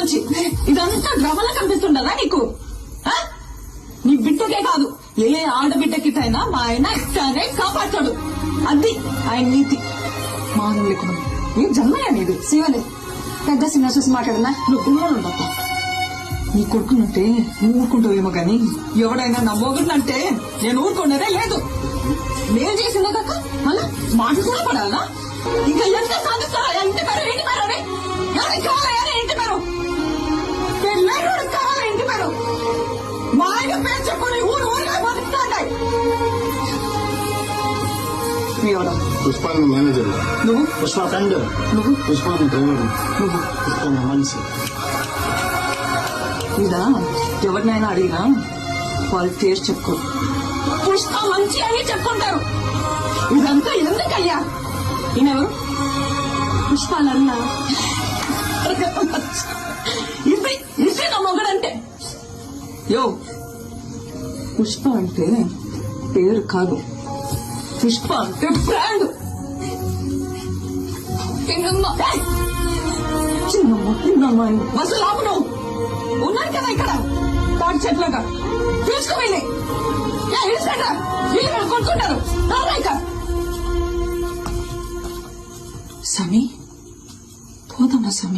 నుంచి ఇదంతా డ్రామాలా కనిపిస్తుండదా నీకు? నీ బిడ్డకే కాదు, ఏ ఆడబిడ్డకిటైనా మా ఆయన ఇట్లానే కాపాడతాడు. అది ఆయన నీతి. మానవులు లేకుండా ఏం జన్మయ్యా నీది? శివలే పెద్ద సినిమా చూసి మాట్లాడున్నా. నువ్వు గుమ్మనుండప్ప. నీ కొడుకునంటే నువ్వు ఊరుకుంటావేమో గాని ఎవడైనా నా మొగుడినంటే నేను ఊరుకునేదే లేదు. నేను చేసిందే కాక మళ్ళా మాట కూడా పడాలా? ఇంకా ఎంత సాధిస్తారా? ఇంటి పేరు ఇంటి పేరు అని ఎవరికి కావాలా? ఇంటి పేరు పెళ్ళాడు కావాలా? ఇంటి పేరు మా ఆయన పేరు చెప్పుకుని ఊరు ఊరిగా బతుకుతాయి. పుష్ప మేనేజర్, నువ్వు పుష్ప ఫ్రెండ్, నువ్వు పుష్ప డ్రైవర్, నువ్వు పుష్ప మనిషి. ఇదా ఎవరినైనా అడిగినా వాళ్ళ పేరు చెప్పుకో. పుష్ప మంచి అని చెప్పుకుంటారు. ఇదంతా ఎందుకయ్యా? ఈయనెవరు? పుష్పాలన్నా ఇది నా మొగడంటే. యో, పుష్ప అంటే పేరు కాదు, పుష్ప అంటే బ్రాండ్. చిన్నమ్మ అసలు ఆపు. నువ్వు ఉన్నాను కదా ఇక్కడ తాటి చెట్లుగా చూసుకోవాలి. ఇల్లు కొనుక్కుంటారు. సమీ పోదమ్మా సమీ.